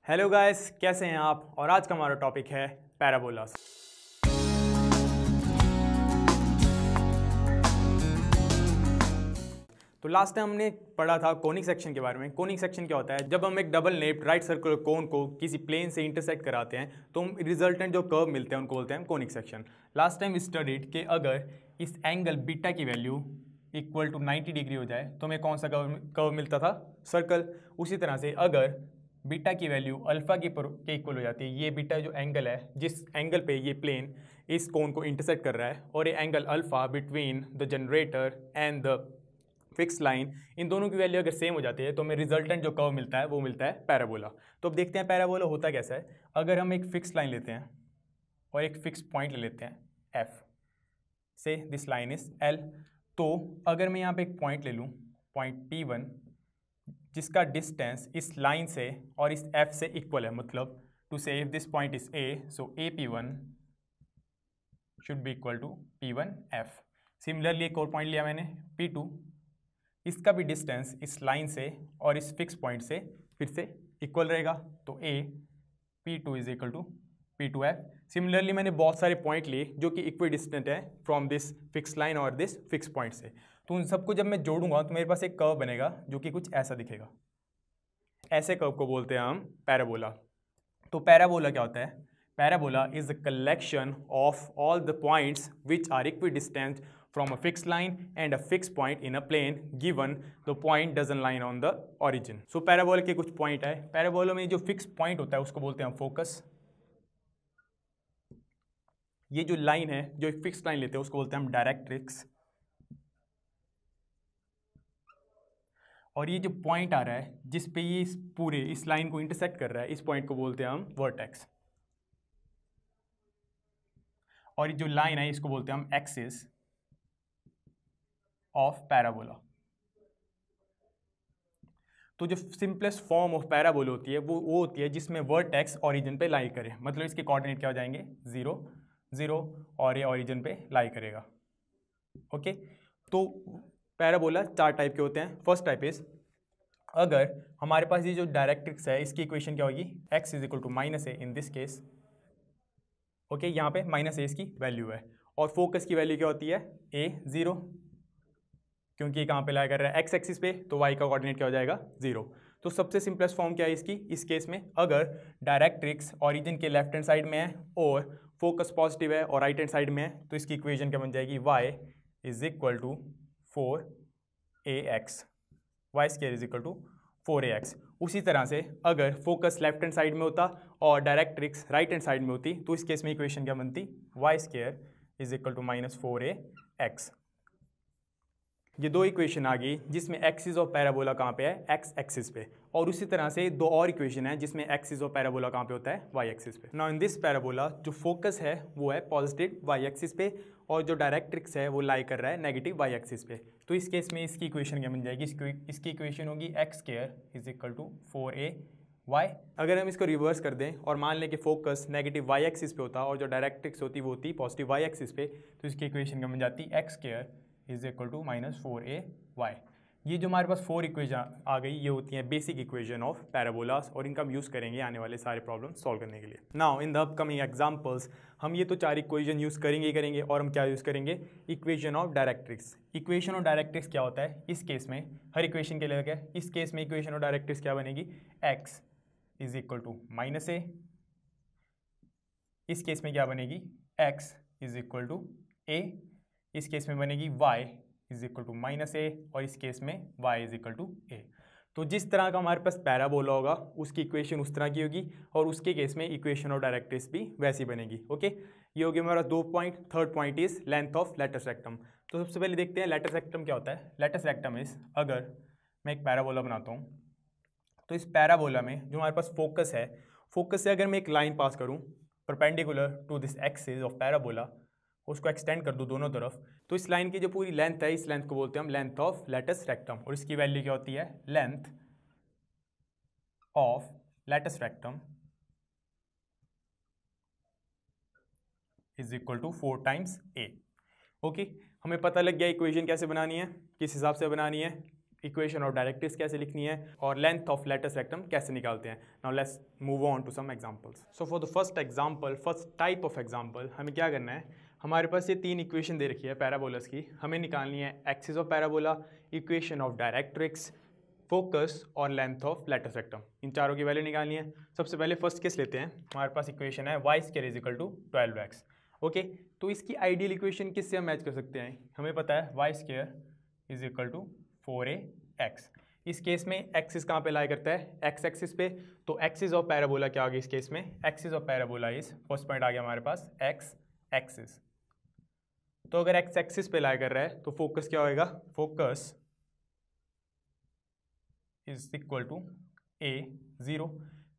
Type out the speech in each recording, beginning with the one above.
Hello guys, कैसे हैं आप। और आज का हमारा टॉपिक है पैराबोलास। तो लास्ट टाइम हमने पढ़ा था कोनिक सेक्शन के बारे में। कोनिक सेक्शन क्या होता है? जब हम एक double napped right circular cone को किसी प्लेन से इंटरसेक्ट कराते हैं तो हम रिजल्टेंट जो कर्व मिलते हैं उनको बोलते हैं conic section. Last time studied कि अगर इस एंगल बीटा की वैल्यू इक्वल टू 90 डिग्री हो जाए तो हमें कौन सा कर्व मिलता था? सर्कल। उसी तरह से अगर बीटा की वैल्यू अल्फा के इक्वल हो जाती है, ये बीटा जो एंगल है जिस एंगल पे ये प्लेन इस कोन को इंटरसेक्ट कर रहा है, और ये angle alpha between the generator and the fix line, इन दोनों की वैल्यू अगर सेम हो जाती है तो हमें रिजल्टेंट जो कर्व मिलता है वो मिलता है पैराबोला। तो अब देखते हैं पैराबोला होता कैसा है। अगर हम एक फिक्स लाइन लेते हैं और एक फिक्स पॉइंट ले लेते हैं एफ से, दिस लाइन इज एल, तो अगर मैं यहाँ पे एक पॉइंट ले लूँ, पॉइंट P1, जिसका डिस्टेंस इस लाइन से और इस एफ से इक्वल है, मतलब to say if this point is A, so AP1 should be equal to P1F। Similarly एक और पॉइंट लिया मैंने P2, इसका भी डिस्टेंस इस लाइन से और इस फिक्स पॉइंट से फिर से इक्वल रहेगा, तो A P2 is equal to P2F। Similarly मैंने बहुत सारे पॉइंट लिए जो कि इक्वी डिस्टेंट है फ्रॉम दिस फिक्स लाइन और दिस फिक्स पॉइंट से, तो उन सबको जब मैं जोड़ूंगा तो मेरे पास एक कर्व बनेगा जो कि कुछ ऐसा दिखेगा। ऐसे कर्व को बोलते हैं हम पैराबोला। तो पैराबोला क्या होता है? Parabola is the collection of all the points which are equidistant from a fixed line and a fixed point in a plane given the point doesn't lie on the origin. So parabola के कुछ point है। Parabola में जो fix point होता है उसको बोलते हैं हम फोकस। ये जो लाइन है, जो एक फिक्स लाइन लेते हैं उसको बोलते हैं हम डायरेक्ट्रिक्स। और ये जो पॉइंट आ रहा है जिस पे ये इस लाइन को इंटरसेक्ट कर रहा है, इस पॉइंट को बोलते हैं हम वर्टेक्स। और ये जो लाइन है इसको बोलते हैं हम एक्सिस ऑफ पैराबोला। तो जो सिंपलेस्ट फॉर्म ऑफ पैराबोला होती है वो होती है जिसमें वर्टेक्स ओरिजिन पे लाई करे, मतलब इसके कोऑर्डिनेट क्या हो जाएंगे 0 0, और ये ओरिजिन पे लाई करेगा। ओके, तो पैराबोला चार टाइप के होते हैं। फर्स्ट टाइप इज, अगर हमारे पास ये जो डायरेक्ट्रिक्स है इसकी इक्वेशन क्या होगी, x is equal to -a in this case. Okay, यहाँ पे -a इसकी वैल्यू है, और फोकस की वैल्यू क्या होती है a 0, क्योंकि कहाँ पे लाई कर रहा है एक्स एक्सिस पे, तो y का कोऑर्डिनेट क्या हो जाएगा 0। तो सबसे सिंपलेस्ट फॉर्म क्या है इसकी, इस केस में अगर डायरेक्ट्रिक्स ओरिजिन के लेफ्ट हैंड साइड में है और फोकस पॉजिटिव है और राइट हैंड साइड में है, तो इसकी इक्वेशन क्या बन जाएगी, y is equal to 4ax, y square is equal to 4ax। उसी तरह से अगर फोकस लेफ्ट हैंड साइड में होता और डायरेक्ट्रिक्स राइट हैंड साइड में होती, तो इस केस में इक्वेशन क्या बनती, y square is equal to -4ax। ये दो इक्वेशन आ गई जिसमें एक्सिस ऑफ पैराबोला कहाँ पे है, एक्स एक्सिस पे। और उसी तरह से दो और इक्वेशन है जिसमें एक्सिस ऑफ पैराबोला कहाँ पे होता है, वाई एक्सिस पे। नाउ इन दिस पैराबोला जो फोकस है वो है पॉजिटिव वाई एक्सिस पे, और जो डायरेक्ट्रिक्स है वो लाई कर रहा है नेगेटिव वाई एक्सिस पे। तो इस केस में इसकी इक्वेशन क्या बन जाएगी, इसकी इक्वेशन होगी x square is equal to 4ay। अगर हम इसको रिवर्स कर दें और मान लें कि फोकस नेगेटिव वाई एक्सिस पे होता और जो डायरेक्ट्रिक्स होती वो होती पॉजिटिव वाई एक्सिस पे, तो इसकी इक्वेशन क्या बन जाती, x square is equal to -4ay। ये जो हमारे पास 4 इक्वेशन आ गई, ये होती हैं बेसिक इक्वेशन ऑफ पैराबोलास, और इनका हम यूज़ करेंगे आने वाले सारे प्रॉब्लम सॉल्व करने के लिए। Now in the upcoming examples हम ये तो 4 इक्वेशन यूज़ करेंगे ही करेंगे, और हम क्या यूज़ करेंगे, equation of directrix. Equation of directrix क्या होता है इस केस में, हर इक्वेशन के लिए क्या है, इस केस में इक्वेशन ऑफ डायरेक्ट्रिक्स क्या बनेगी, x is equal to -a। इस केस में क्या बनेगी, x is equal to a। इस केस में बनेगी y is equal to -a, और इस केस में y is equal to a। तो जिस तरह का हमारे पास पैराबोला होगा उसकी इक्वेशन उस तरह की होगी, और उसके केस में इक्वेशन ऑफ डायरेक्ट्रिक्स भी वैसी बनेगी। ओके, ये होगी हमारा 2 point. Third point is length of latus rectum. तो सबसे पहले देखते हैं लेटस रेक्टम क्या होता है। लेटस रेक्टम इज, अगर मैं एक पैराबोला बनाता हूँ तो इस पैराबोला में जो हमारे पास फोकस है, फोकस से अगर मैं एक लाइन पास करूँ perpendicular to this axis of parabola, उसको एक्सटेंड कर दूँ दोनों तरफ, तो इस लाइन की जो पूरी लेंथ है, इस लेंथ को बोलते हैं हम लेंथ ऑफ लेटस रेक्टम, और इसकी वैल्यू क्या होती है, length of latus rectum is equal to 4 times a। Okay, हमें पता लग गया इक्वेशन कैसे बनानी है, किस हिसाब से बनानी है। इक्वेशन ऑफ डायरेक्ट्रिक्स कैसे लिखनी है और लेंथ ऑफ लेटस रेक्टम कैसे निकालते हैं. Now let's move on to some examples. So for the first example, first type of example, हमें क्या करना है, हमारे पास ये 3 इक्वेशन दे रखी है पैराबोलास की. हमें निकालनी है axis of parabola, equation of directrix, focus और लेंथ ऑफ लेटस रेक्टम. इन चारों की वैल्यू निकालनी है. सबसे पहले फर्स्ट केस लेते हैं. हमारे पास इक्वेशन है y square is equal to 12x. Okay, तो इसकी आइडियल इक्वेशन किससे हम मैच कर सकते हैं. हमें पता है y square is equal to 4ax. इस केस में एक्सिस कहाँ पे लाई करता है, एक्स एक्सिस पे. तो एक्सिस ऑफ पैराबोला क्या होगी इस केस में, axis of parabola is, first point आ गया हमारे पास एक्स एक्सिस. तो अगर एक्स एक्सिस पे लाई कर रहा है तो फोकस क्या होएगा, focus is equal to a0.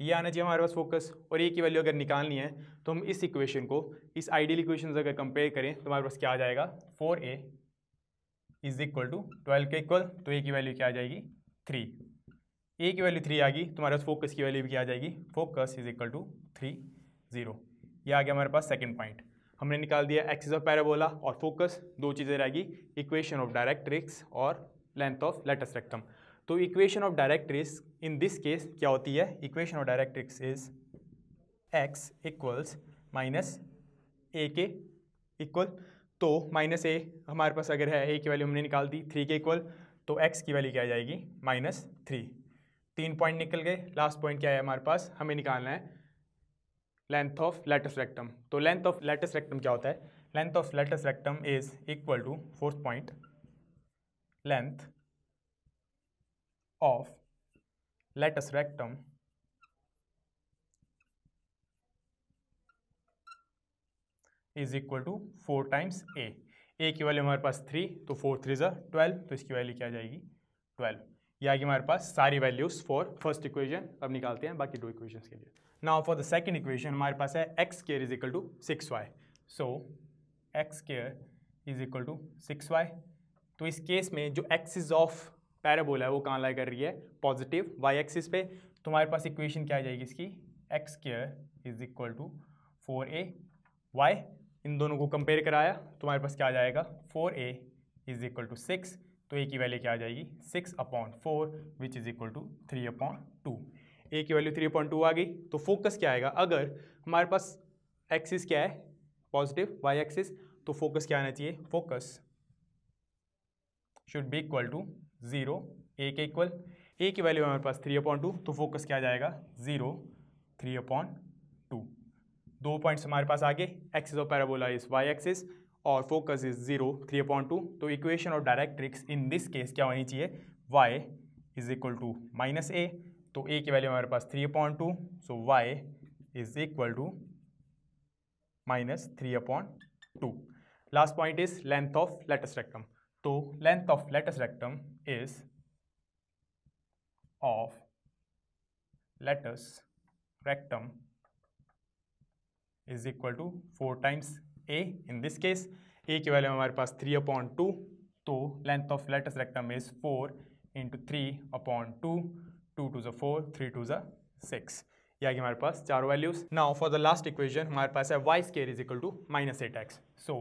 ये आना चाहिए हमारे पास फोकस. और ए की वैल्यू अगर निकालनी है तो हम इस इक्वेशन को इस आइडियल इक्वेशन से अगर कंपेयर करें तो हमारे पास क्या आ जाएगा, 4a इज इक्वल टू 12 के इक्वल. तो ए की वैल्यू क्या आ जाएगी, 3. ए की वैल्यू 3 आ गई तो हमारे पास फोकस की वैल्यू भी क्या आ जाएगी, फोकस इज इक्वल टू 3 0. ये आ गया हमारे पास सेकंड पॉइंट. हमने निकाल दिया एक्सिस ऑफ पैराबोला और फोकस. दो चीज़ें रहेगी, इक्वेशन ऑफ डायरेक्ट्रिक्स और लेंथ ऑफ लेटस रेक्टम. तो equation of directrix in this case क्या होती है, equation of directrix is x equals minus a के इक्वल. तो माइनस ए हमारे पास अगर है, ए की वैल्यू हमने निकाल दी 3 के इक्वल, तो x की वैल्यू क्या आ जाएगी, -3. 3 पॉइंट निकल गए. लास्ट पॉइंट क्या है हमारे पास, हमें निकालना है लेंथ ऑफ लेटस रेक्टम. तो लेंथ ऑफ लेटस रेक्टम क्या होता है, length of latus rectum is equal to, fourth point, length of latus rectum is equal to 4 times a. A की वैल्यू हमारे पास 3, तो 4 3 ज़ा 12, तो इसकी वैल्यू क्या आ जाएगी, 12. ये आ गई हमारे पास सारी वैल्यूज फॉर फर्स्ट इक्वेशन. अब निकालते हैं बाकी 2 इक्वेशंस के लिए. Now for the second equation हमारे पास है x square is equal to 6y. So x square is equal to 6y. तो इस केस में जो एक्सिस ऑफ पैराबोला है वो कहाँ लाई कर रही है, पॉजिटिव वाई एक्सिस पे. तो हमारे पास इक्वेशन क्या आ जाएगी इसकी, x square is equal to 4ay. इन दोनों को कंपेयर कराया तो हमारे पास क्या आ जाएगा, 4a इज इक्वल टू 6. तो a की वैल्यू क्या आ जाएगी, 6/4 which is equal to 3/2. a की वैल्यू 3/2 आ गई. तो फोकस क्या आएगा, अगर हमारे पास एक्सिस क्या है, पॉजिटिव वाई एक्सिस, तो फोकस क्या आना चाहिए, focus should be equal to 0, a के इक्वल. ए की वैल्यू हमारे पास 3/2, तो फोकस क्या आ जाएगा, 0 3/2. 2 पॉइंट्स हमारे पास आगे, axis of parabola is y axis और फोकस इज 0 3/2. तो equation of directrix in this case क्या होनी चाहिए, y is equal to -a. तो a की वैल्यू हमारे पास 3/2, so y is equal to -3/2. Last point is length of latus rectum. तो length of latus rectum is of latus rectum is equal to 4 times a. In this case a की value हमारे पास 3/2, तो length of latus rectum is 4 into 3/2, 2 2 ज़ा 4, 3 2 ज़ा 6. ये आ गई हमारे पास चारों values. Now for the last equation हमारे पास है y square is equal to -8x. So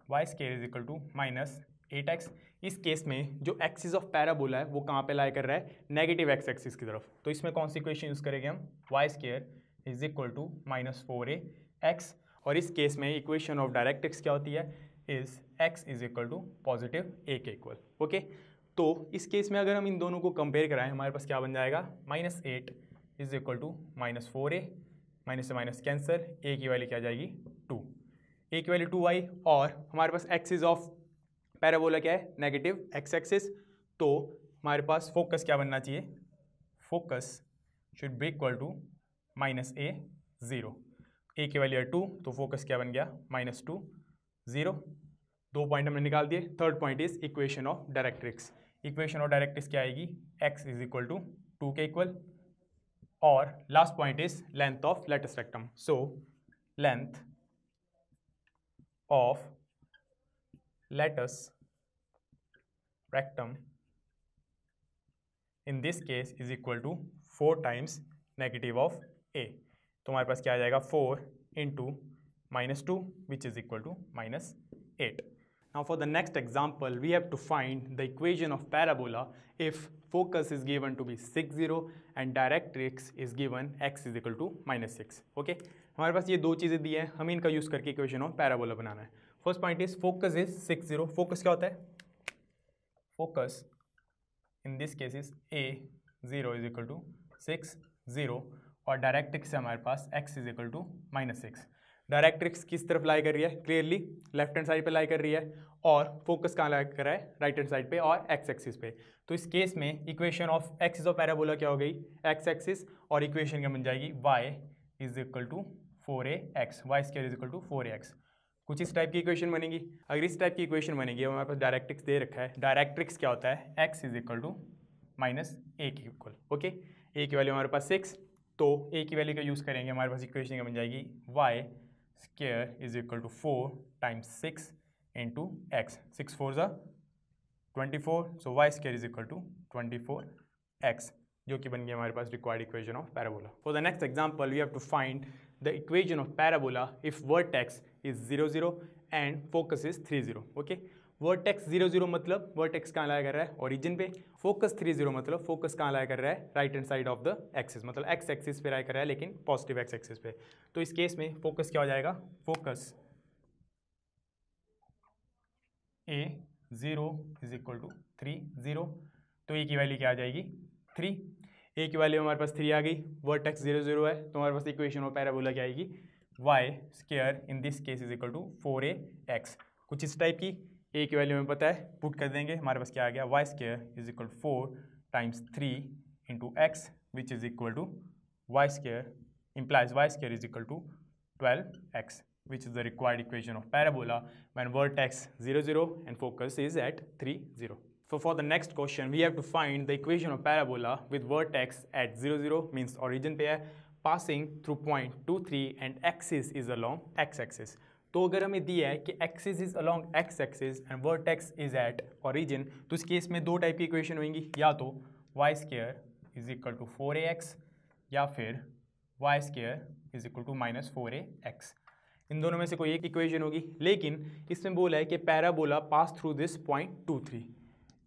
y square is equal to -8x. इस केस में जो एक्सिस ऑफ पैराबोला है वो कहाँ पे लाई कर रहा है, नेगेटिव एक्स एक्सिस की तरफ. तो इसमें कौन सी इक्वेशन यूज़ करेंगे हम, y square is equal to -4ax. और इस केस में इक्वेशन ऑफ डायरेक्ट्रिक्स क्या होती है, is x is equal to positive a के इक्वल. ओके, तो इस केस में अगर हम इन दोनों को कंपेयर कराएं हमारे पास क्या बन जाएगा, -8 is equal to -4a. Minus से माइनस कैंसर, a की वैल्यू क्या आ जाएगी, 2. a की वैल्यू 2 आई. और हमारे पास एक्सिस ऑफ पैराबोला क्या है, नेगेटिव एक्स एक्सिस. तो हमारे पास फोकस क्या बनना चाहिए, focus should be equal to -a 0. a की वैल्यू है 2, तो फोकस क्या बन गया, -2 0. 2 पॉइंट हमने निकाल दिए. Third point is equation of directrix. Equation of directrix क्या आएगी, x इज इक्वल टू 2 के इक्वल. और last point is length of latus rectum. So length of latus rectum in this case is equal to 4 times negative of a. तो हमारे पास क्या आ जाएगा, 4 into -2 which is equal to -8. Now for the next example, we have to find the equation of parabola if focus is given to be 6, 0 and directrix is given x is equal to -6. Okay, हमारे पास ये दो चीज़ें दी हैं, हमें इनका use करके equation of parabola बनाना है. First point is focus is 6, 0. Focus क्या होता है? Focus in this case is a0 is equal to 6, 0 और डायरेक्ट्रिक्स है हमारे पास x is equal to -6. Directrix किस तरफ लाई कर रही है? क्लियरली लेफ्ट हैंड साइड पे लाई कर रही है और फोकस कहाँ लाई कर रहा है? राइट हैंड साइड पे और एक्स एक्सिस पे. तो इस केस में equation of axis of parabola क्या हो गई? एक्स एक्सिस, और इक्वेशन क्या बन जाएगी? y is equal to 4ax, y square is equal to 4ax. कुछ इस टाइप की इक्वेशन बनेगी. अगर इस टाइप की इक्वेशन बनेगी, हमारे पास डायरेक्ट्रिक्स दे रखा है. डायरेक्ट्रिक्स क्या होता है? x is equal to -a के इक्वल. ओके, a की वैल्यू हमारे पास 6, तो a की वैल्यू का यूज़ करेंगे, हमारे पास इक्वेशन क्या बन जाएगी? y square is equal to 4 times 6 into x. 6 4 ज़ा 24, so y square is equal to 24x, जो कि बन गया हमारे पास required equation of parabola. For the next example we have to find the equation of parabola if vertex is 0, 0 and focus is 3, 0. Okay, vertex 0, 0 मतलब vertex कहाँ लाया कर रहा है? ओरिजिन पे. फोकस 3, 0 मतलब फोकस कहाँ लाया कर रहा है? Right hand side of the axis, मतलब एक्स एक्सिस पे लाया कर रहा है, लेकिन पॉजिटिव एक्स एक्सिस पे. तो इस केस में फोकस क्या हो जाएगा? Focus a0 is equal to 3, 0. तो ए की वैल्यू क्या आ जाएगी? 3. ए की वैल्यू हमारे पास 3 आ गई. वर्टेक्स 0, 0 है, तो हमारे पास इक्वेशन ऑफ पैराबोला क्या आएगी? Y square in this case is equal to 4ax. कुछ इस टाइप की. ए की वैल्यू हमें पता है, पुट कर देंगे, हमारे पास क्या आ गया? Y square is equal to 4 times 3 into x which is equal to y square implies y square is equal to 12x, which is the required equation of parabola when vertex 0, 0 and focus is at 3, 0. So for the next question, we have to find the equation of parabola with vertex at 0, 0 means origin पे है, passing through point 2, 3 and axis is along x-axis. तो अगर हमें दिया है कि axis is along x-axis and vertex is at origin, तो इस केस में दो टाइप की इक्वेशन होंगी, या तो y square is equal to 4ax या फिर y square is equal to -4ax. इन दोनों में से कोई एक इक्वेशन होगी, लेकिन इसमें बोला है कि parabola pass through this point 2, 3.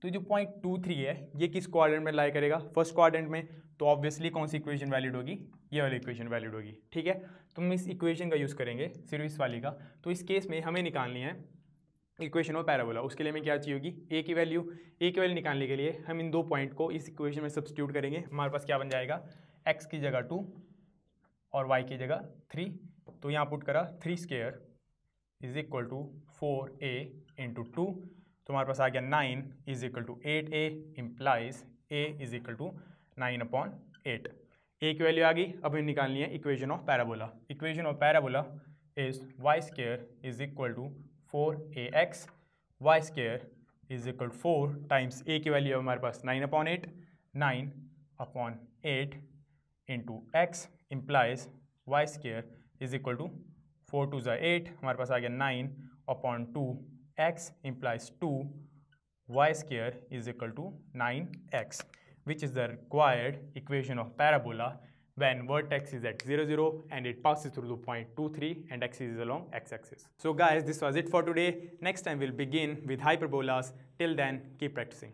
तो जो पॉइंट 2, 3 है, ये किस क्वाड्रेंट में लाई करेगा? फर्स्ट क्वाड्रेंट में. तो ऑब्वियसली कौन सी इक्वेशन वैलिड होगी? ये वाली इक्वेशन वैलिड होगी. ठीक है, तो हम इस इक्वेशन का यूज़ करेंगे, सिर्फ इस वाली का. तो इस केस में हमें निकालनी है इक्वेशन ऑफ पैराबोला. उसके लिए हमें क्या चाहिए होगी? ए की वैल्यू. ए की वैल्यू निकालने के लिए हम इन दो पॉइंट को इस इक्वेशन में सब्स्टिट्यूट करेंगे. हमारे पास क्या बन जाएगा? एक्स की जगह 2 और y की जगह 3. तो यहाँ पुट करा 3 square is equal to 4a into 2. तो हमारे पास आ गया 9 is equal to 8a, implies a is equal to 9/8. a की वैल्यू आ गई. अब हमें निकालनी है equation of parabola. Equation of parabola is y square is equal to 4ax, y square is equal to 4 times a की वैल्यू हमारे पास 9/8, 9/8 into x implies y square is equal to 4 2 ज़ा 8, हमारे पास आ गया 9/2 x implies 2 y square is equal to 9x, which is the required equation of parabola when vertex is at 0, 0 and it passes through the point 2, 3 and axis is along x-axis. So guys, this was it for today. Next time we'll begin with hyperbolas. Till then, keep practicing.